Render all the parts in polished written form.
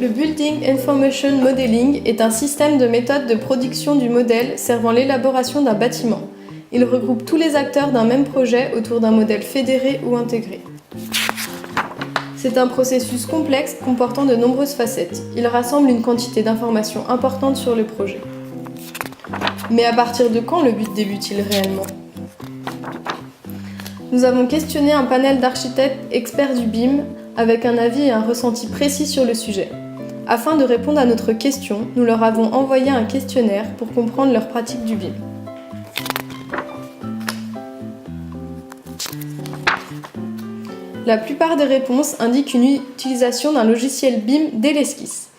Le Building Information Modeling est un système de méthode de production du modèle servant l'élaboration d'un bâtiment. Il regroupe tous les acteurs d'un même projet autour d'un modèle fédéré ou intégré. C'est un processus complexe comportant de nombreuses facettes. Il rassemble une quantité d'informations importante sur le projet. Mais à partir de quand le but débute-t-il réellement ? Nous avons questionné un panel d'architectes experts du BIM avec un avis et un ressenti précis sur le sujet. Afin de répondre à notre question, nous leur avons envoyé un questionnaire pour comprendre leur pratique du BIM. La plupart des réponses indiquent une utilisation d'un logiciel BIM dès l'esquisse.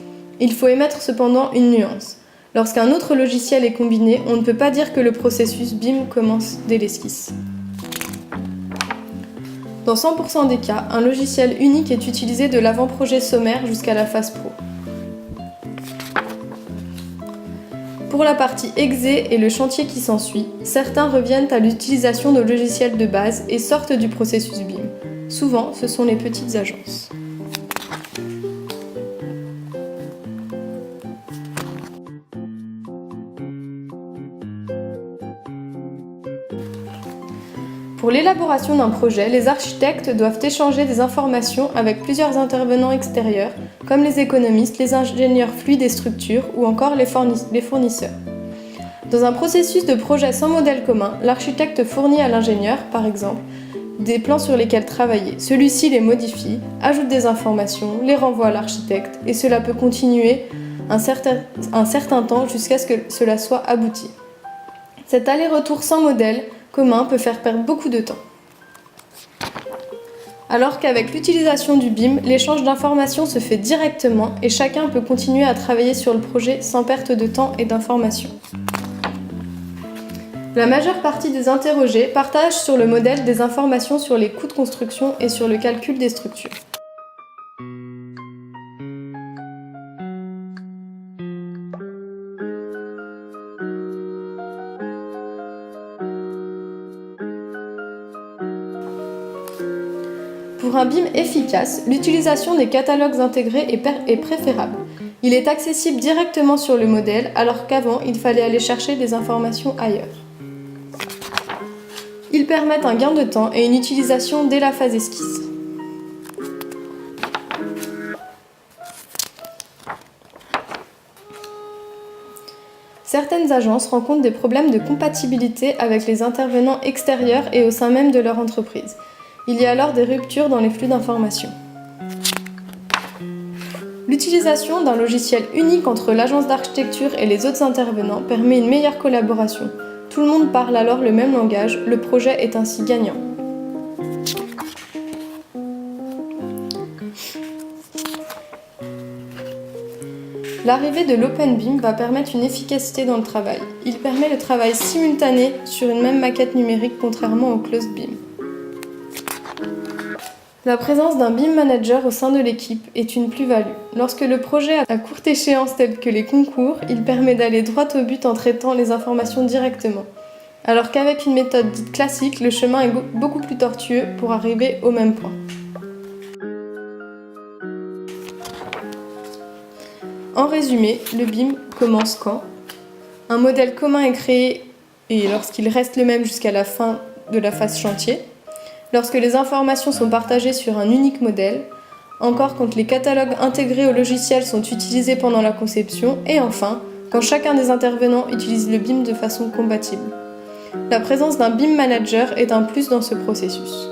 Il faut émettre cependant une nuance. Lorsqu'un autre logiciel est combiné, on ne peut pas dire que le processus BIM commence dès l'esquisse. Dans 100% des cas, un logiciel unique est utilisé de l'avant-projet sommaire jusqu'à la phase pro. Pour la partie exé et le chantier qui s'ensuit, certains reviennent à l'utilisation de logiciels de base et sortent du processus BIM. Souvent, ce sont les petites agences. Pour l'élaboration d'un projet, les architectes doivent échanger des informations avec plusieurs intervenants extérieurs, comme les économistes, les ingénieurs fluides et structures ou encore les fournisseurs. Dans un processus de projet sans modèle commun, l'architecte fournit à l'ingénieur, par exemple, des plans sur lesquels travailler. Celui-ci les modifie, ajoute des informations, les renvoie à l'architecte et cela peut continuer un certain temps jusqu'à ce que cela soit abouti. Cet aller-retour sans modèle commun peut faire perdre beaucoup de temps. Alors qu'avec l'utilisation du BIM, l'échange d'informations se fait directement et chacun peut continuer à travailler sur le projet sans perte de temps et d'informations. La majeure partie des interrogés partagent sur le modèle des informations sur les coûts de construction et sur le calcul des structures. Pour un BIM efficace, l'utilisation des catalogues intégrés est préférable. Il est accessible directement sur le modèle, alors qu'avant, il fallait aller chercher des informations ailleurs. Ils permettent un gain de temps et une utilisation dès la phase esquisse. Certaines agences rencontrent des problèmes de compatibilité avec les intervenants extérieurs et au sein même de leur entreprise. Il y a alors des ruptures dans les flux d'informations. L'utilisation d'un logiciel unique entre l'agence d'architecture et les autres intervenants permet une meilleure collaboration. Tout le monde parle alors le même langage, le projet est ainsi gagnant. L'arrivée de l'OpenBIM va permettre une efficacité dans le travail. Il permet le travail simultané sur une même maquette numérique contrairement au ClosedBIM. La présence d'un BIM manager au sein de l'équipe est une plus-value. Lorsque le projet a à courte échéance telle que les concours, il permet d'aller droit au but en traitant les informations directement. Alors qu'avec une méthode dite classique, le chemin est beaucoup plus tortueux pour arriver au même point. En résumé, le BIM commence quand un modèle commun est créé et lorsqu'il reste le même jusqu'à la fin de la phase chantier, lorsque les informations sont partagées sur un unique modèle, encore quand les catalogues intégrés au logiciel sont utilisés pendant la conception, et enfin, quand chacun des intervenants utilise le BIM de façon compatible. La présence d'un BIM manager est un plus dans ce processus.